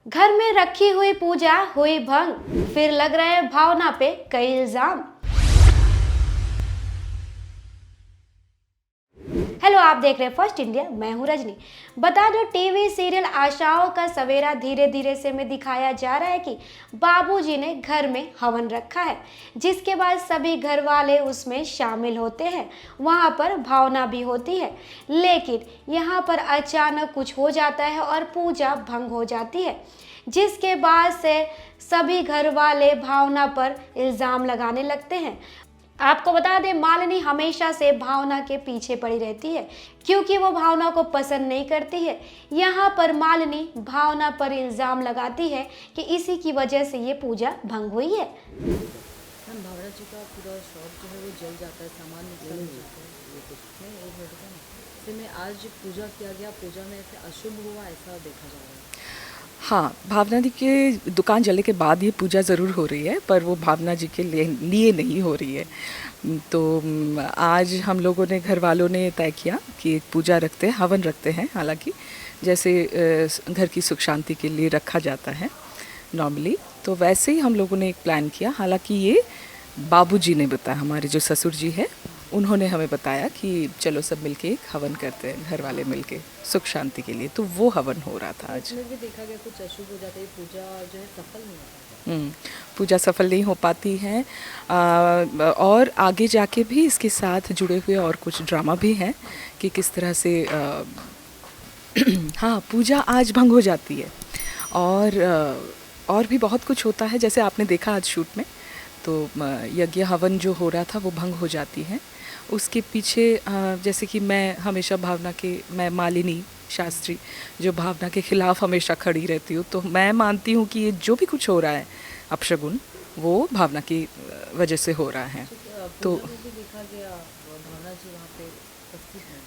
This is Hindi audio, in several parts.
घर में रखी हुई पूजा हुई भंग, फिर लग रहे भावना पे कई इल्जाम। हेलो, आप देख रहे हैं फर्स्ट इंडिया। मैं हूं रजनी। बता दो, टीवी सीरियल आशाओं का सवेरा धीरे धीरे से में दिखाया जा रहा है कि बाबूजी ने घर में हवन रखा है, जिसके बाद सभी घर वाले उसमें शामिल होते हैं। वहां पर भावना भी होती है, लेकिन यहाँ पर अचानक कुछ हो जाता है और पूजा भंग हो जाती है, जिसके बाद से सभी घर वाले भावना पर इल्ज़ाम लगाने लगते हैं। आपको बता दें, मालिनी हमेशा से भावना के पीछे पड़ी रहती है, क्योंकि वो भावना को पसंद नहीं करती है। यहाँ पर मालिनी भावना पर इल्ज़ाम लगाती है कि इसी की वजह से ये पूजा भंग हुई है। मैम, भावना जी का पूरा शॉप जो है वो जल जाता है, सामान नुकसान हो जाता है। नहीं, एक मिनट का नहीं। फिर में आज पूजा किया गया, पूजा में ऐसे अशुभ हुआ ऐसा देखा जा रहा है। हाँ, भावना जी के दुकान जलने के बाद ये पूजा ज़रूर हो रही है, पर वो भावना जी के लिए नहीं हो रही है। तो आज हम लोगों ने, घर वालों ने तय किया कि एक पूजा रखते हैं, हवन रखते हैं। हालांकि जैसे घर की सुख शांति के लिए रखा जाता है नॉर्मली, तो वैसे ही हम लोगों ने एक प्लान किया। हालांकि ये बाबूजी ने बताया, हमारे जो ससुर जी हैं उन्होंने हमें बताया कि चलो सब मिलके एक हवन करते हैं, घर वाले मिलके सुख शांति के लिए। तो वो हवन हो रहा था आज। इसमें भी देखा गया कुछ अशुभ हो जाता है, पूजा जो है सफल नहीं होता। पूजा सफल नहीं हो पाती है। और आगे जाके भी इसके साथ जुड़े हुए और कुछ ड्रामा भी हैं कि किस तरह से हाँ, पूजा आज भंग हो जाती है। और भी बहुत कुछ होता है, जैसे आपने देखा आज शूट में, तो यज्ञ हवन जो हो रहा था वो भंग हो जाती है। उसके पीछे जैसे कि मैं मालिनी शास्त्री जो भावना के खिलाफ हमेशा खड़ी रहती हूँ, तो मैं मानती हूँ कि ये जो भी कुछ हो रहा है अपशगुन, वो भावना की वजह से हो रहा है। तो पूजा में भी देखा गया भावना जी वहाँ पे उपस्थित नहीं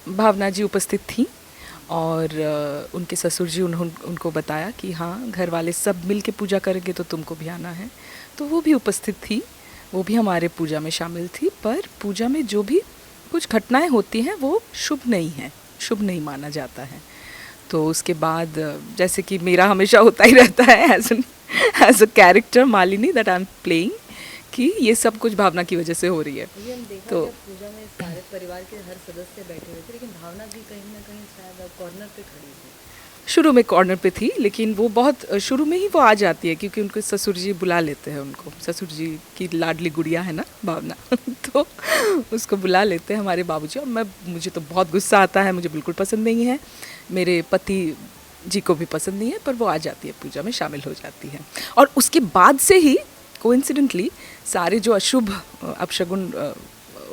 थी। भावना जी उपस्थित थी और उनके ससुर जी उनको बताया कि हाँ, घर वाले सब मिल के पूजा करेंगे तो तुमको भी आना है। तो वो भी उपस्थित थी, वो भी हमारे पूजा में शामिल थी। पर पूजा में जो भी कुछ घटनाएं होती हैं वो शुभ नहीं है, शुभ नहीं माना जाता है। तो उसके बाद जैसे कि मेरा हमेशा होता ही रहता है as a character Malini that I am playing, कि ये सब कुछ भावना की वजह से हो रही है। ये हम देखा तो गया पूजा में सारे परिवार के हर सदस्य बैठे हुए थे, लेकिन भावना जी कहीं ना कहीं शायद कॉर्नर पे खड़ी थी। शुरू में कॉर्नर पे थी, लेकिन वो बहुत शुरू में ही वो आ जाती है, क्योंकि उनके ससुर जी बुला लेते हैं उनको। ससुर जी की लाडली गुड़िया है ना भावना तो उसको बुला लेते हैं हमारे बाबूजी। और मुझे तो बहुत गुस्सा आता है, मुझे बिल्कुल पसंद नहीं है, मेरे पति जी को भी पसंद नहीं है, पर वो आ जाती है, पूजा में शामिल हो जाती है। और उसके बाद से ही कोइंसिडेंटली सारे जो अशुभ अपशगुन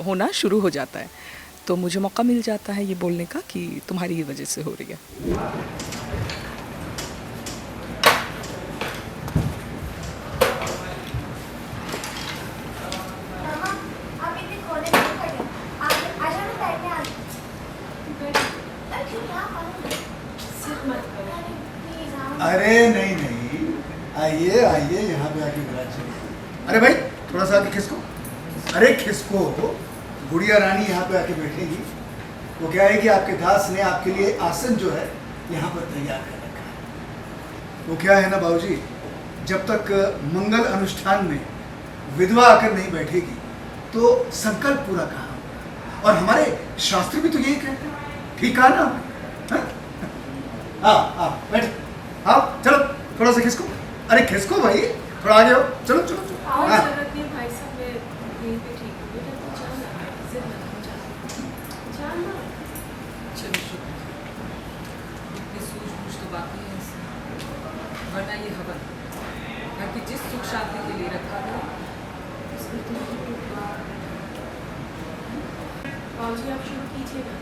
होना शुरू हो जाता है। तो मुझे मौका मिल जाता है ये बोलने का कि तुम्हारी ही वजह से हो रही है। अरे नहीं नहीं, आइए आइए, यहाँ पे आके बैठिए। अरे भाई, थोड़ा सा आके खिसको। अरे खिसको, गुड़िया रानी यहाँ पे आके बैठेगी। वो क्या है कि आपके दास ने आपके लिए आसन जो है यहाँ पर तैयार कर रखा है। वो क्या है ना बाबूजी, जब तक मंगल अनुष्ठान में विधवा आकर नहीं बैठेगी तो संकल्प पूरा कहाँ होगा। और हमारे शास्त्र भी तो यही कहते हैं, ठीक है ना? हाँ, बैठ। हाँ, चलो थोड़ा सा खिसको। अरे खिसको भाई, थोड़ा आगे आओ। चलो चलो चलो। हाँ। भाई साहब, मैं यहीं पे ठीक हूँ, बेटा तू जाना, जिद मत कर, जाना। चलो शुक्र, इतनी सूझबूझ तो बाकी है इसमें। वरना ये हवन घर की जिस सुख शांति के लिए रखा गया उसमें तो बाबूजी आप शुरू कीजिएगा।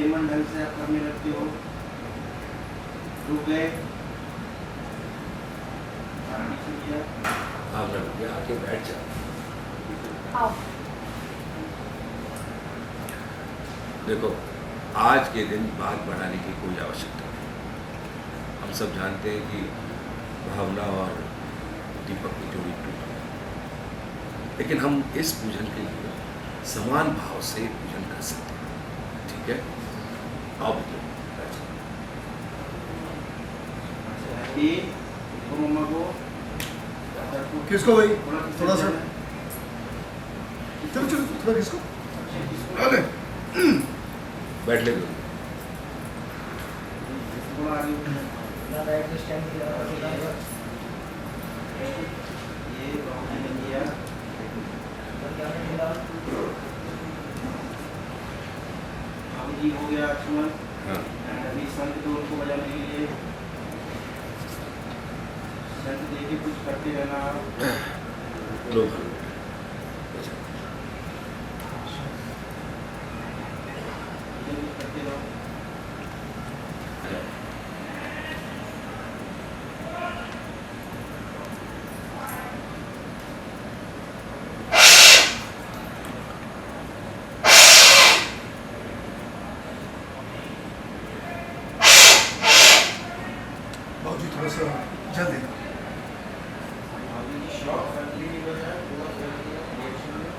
मन ढंग से आप करने लगते हो, रुक गए, आके बैठ जा। आओ। देखो, आज के दिन बात बढ़ाने की कोई आवश्यकता नहीं। हम सब जानते हैं कि भावना और दीपक की जोड़ी टूट गई, लेकिन हम इस पूजन के लिए समान भाव से पूजन कर सकते हैं, ठीक ठीक है, आओ बेटे। हैप्पी इसको मम्मा को किसको भाई? थोड़ा सा चलो चलो थोड़ा किसको? अरे बैठ ले दो। थोड़ा आगे ये बाबूजी ने किया। बाबूजी हो गया सुमन। हाँ अभी संत तो उनको बजाने के लिए संत देखिए कुछ करते रहना आप। लो कुछ करते रहो। बाबूजी थोड़ा सा जल्दी। बाबूजी शॉक सर्जरी की वजह है पूरा सर्जरी रिएक्शन में।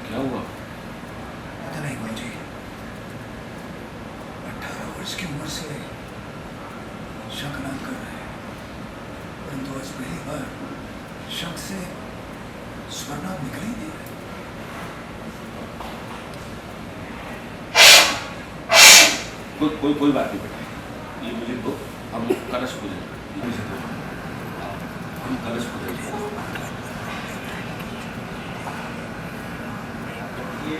क्या हुआ? पता नहीं बाबूजी, 18 वर्ष की उम्र से शक ना कर रहे हैं, परंतु आज पहली बार शक से स्वर्णाभ निकल ही नहीं रहे। कोई बात नहीं बेटा, ये मुझे दो, हम कलश पूजन, हम कलश पूजन। ये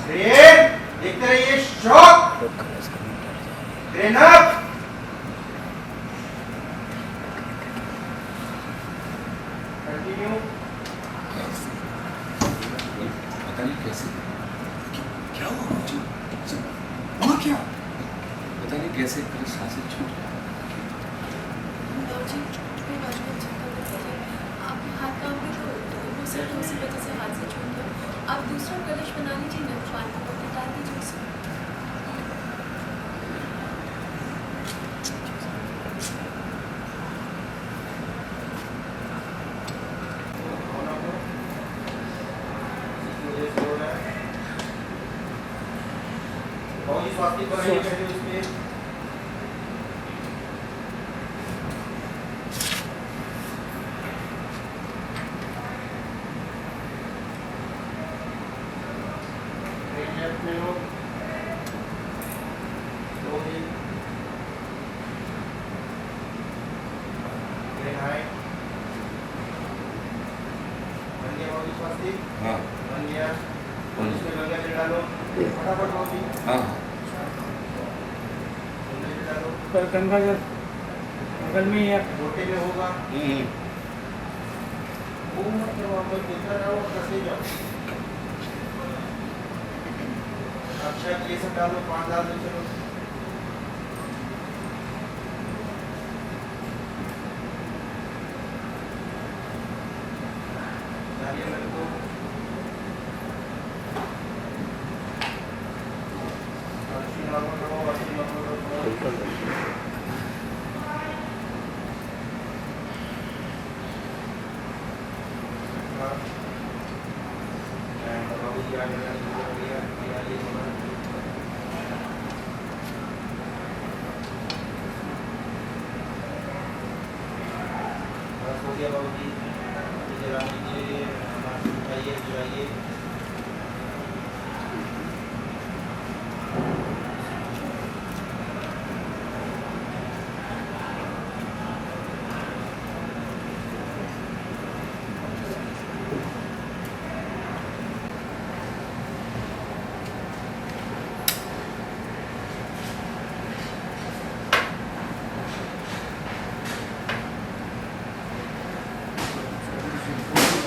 ग्रेट देखते रहिए शॉक ग्रेन अप कंटिन्यू पता नहीं कैसे, क्या हुआ बाबूजी? हुआ क्या? पता नहीं कैसे मेरी सांसें छूट गई। बाबूजी कोई बात नहीं, चिंता मत करिए। आप हाथ काम भी तो हो सकता है उसी वजह से हाथ से छूट गया। आप दूसरा कलश बना लीजिए ना, पानी को डाल दीजिए उसमें। बहुत स्वास्थ्य पर है पहले उसमें में हो दो दिन हाई बन गया बहुत स्वास्थ्य हाँ बन गया इसमें गंगा जल डालो फटाफट होगी हाँ गंगा जल डालो पर गंगा जल बगल में ही है। छोटे में होगा वो मत करो आप लोग देखते रहो और करते जाओ अच्छा ये सब डालो 5 डाल दो चलो नारियल रखो अर्जुन रखो हो गया बाबूजी जला दीजिए उठाइए जलाइए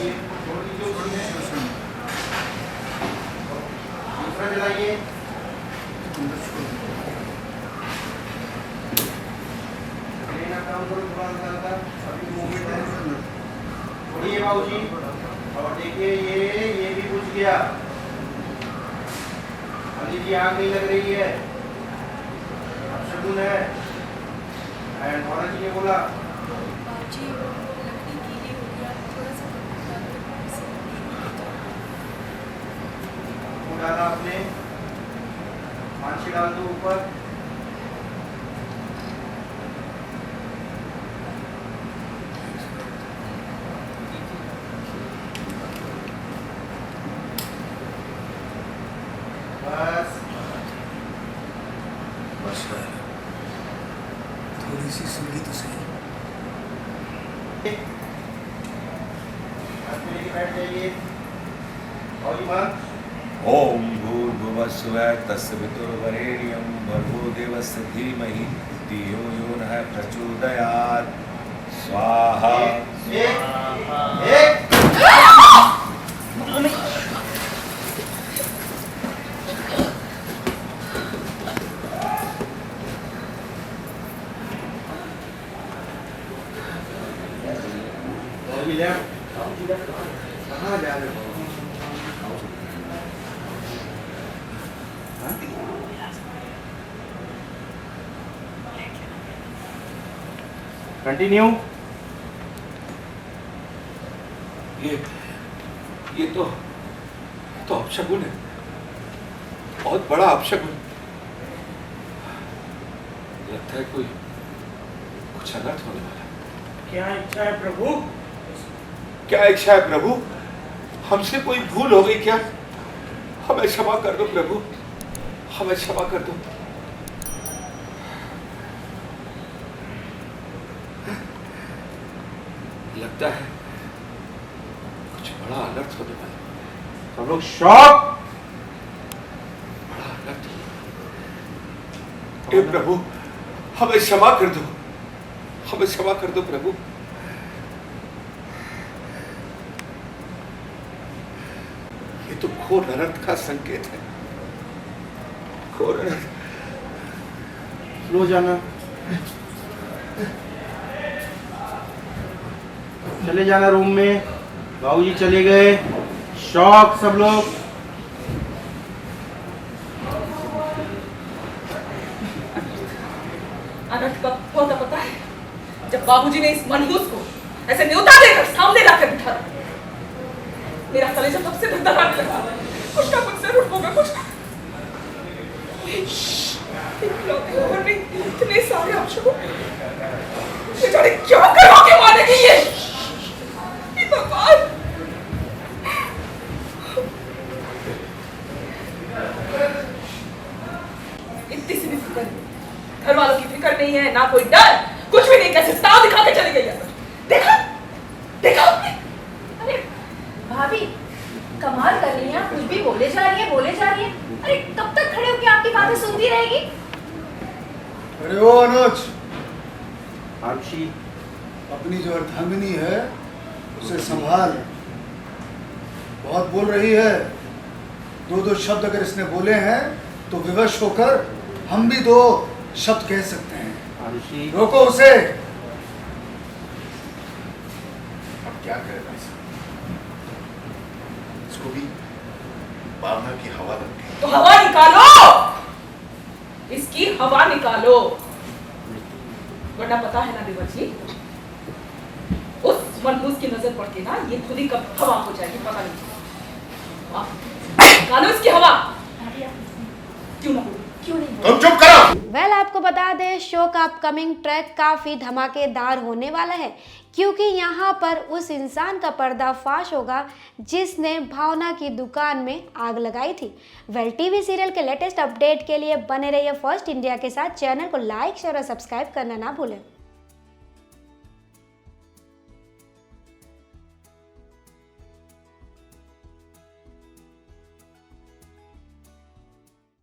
चलाइए, छोड़ दीजिए उसमें। दूसरा चलाइए। लेना काम करो थोड़ा सा, अभी मूवमेंट है। छोड़िए बाबूजी, और देखिए ये भी बुझ गया। अली जी आग नहीं लग रही है, शगुन है। एंड औरत जी ने बोला बाबूजी लकड़ी गीली हो गया, थोड़ा सा वो डाला आपने, पांची डाल दो ऊपर। बस बस यार, थोड़ी सी सीढ़ी तो सही। हाथ में लेके बैठ जाइए। और जी मान ओम भूर्भुवः स्वः तस्य वितुर्वरेण्यं भर्गो देवस्य धीमहि धियो यो नः प्रचोदयात् स्वाहा। एक कहाँ जा रहे हो? कंटिन्यू। ये तो अपशगुन है, बहुत बड़ा अपशगुन। लगता है कुछ अनर्थ होने वाला है। क्या इच्छा है प्रभु? क्या इच्छा है प्रभु? हमसे कोई भूल हो गई क्या? हमें क्षमा कर दो प्रभु, हमें क्षमा कर दो। लगता है कुछ बड़ा अनर्थ होने वाला है। सब लोग शॉक। बड़ा अनर्थ। हे प्रभु, हमें क्षमा कर दो, हमें क्षमा कर दो प्रभु। ये तो घोर अनर्थ का संकेत है, घोर अनर्थ। लो जाना, चले जाना रूम में। बाबूजी चले गए, शॉक सब लोग। अनर्थ कब हुआ था पता है? जब बाबूजी ने इस मनहूस को ऐसे न्योता देकर सामने लाकर बिठा दिया। मेरा कलेजा तब से धड़धड़ाने लगा। कुछ ना कुछ जरूर होगा, कुछ ना। इकलौते घर में इतने सारे अपशगुन, बेचारे क्या करवा के मारेगी ये? हे भगवान! इतनी सी भी फिक्र नहीं, घर वालों की फिक्र नहीं है, ना कोई डर, कुछ भी नहीं। कैसे ताव दिखा के चली गई है। देखा देखा आपने? अरे भाभी कमाल कर रही हैं आप, कुछ भी बोले जा रही है। अरे कब तक खड़े होकर आपकी बातें सुनती रहेगी? अरे ओ अनुज, आंशी अपनी जो अर्धांगिनी है उसे संभाल, बहुत बोल रही है। दो शब्द अगर इसने बोले हैं तो विवश होकर हम भी 2 शब्द कह सकते हैं। आंशी रोको उसे। अब क्या करें भाई साहब, इसको भी भावना की हवा लग गई। तो हवा निकालो, इसकी हवा निकालो। वरना पता है ना देवर जी, उस मनहूस की नजर पड़ के ना ये खुद ही कब हवा हो जाएगी पता नहीं। निकालो इसकी हवा। क्यों ना बोलो? क्यों नहीं? तुम चुप करो। वेल आपको बता दें शो का अपकमिंग ट्रैक काफ़ी धमाकेदार होने वाला है, क्योंकि यहाँ पर उस इंसान का पर्दाफाश होगा जिसने भावना की दुकान में आग लगाई थी। वेल टीवी सीरियल के लेटेस्ट अपडेट के लिए बने रहिए फर्स्ट इंडिया के साथ। चैनल को लाइक शेयर और सब्सक्राइब करना ना भूलें।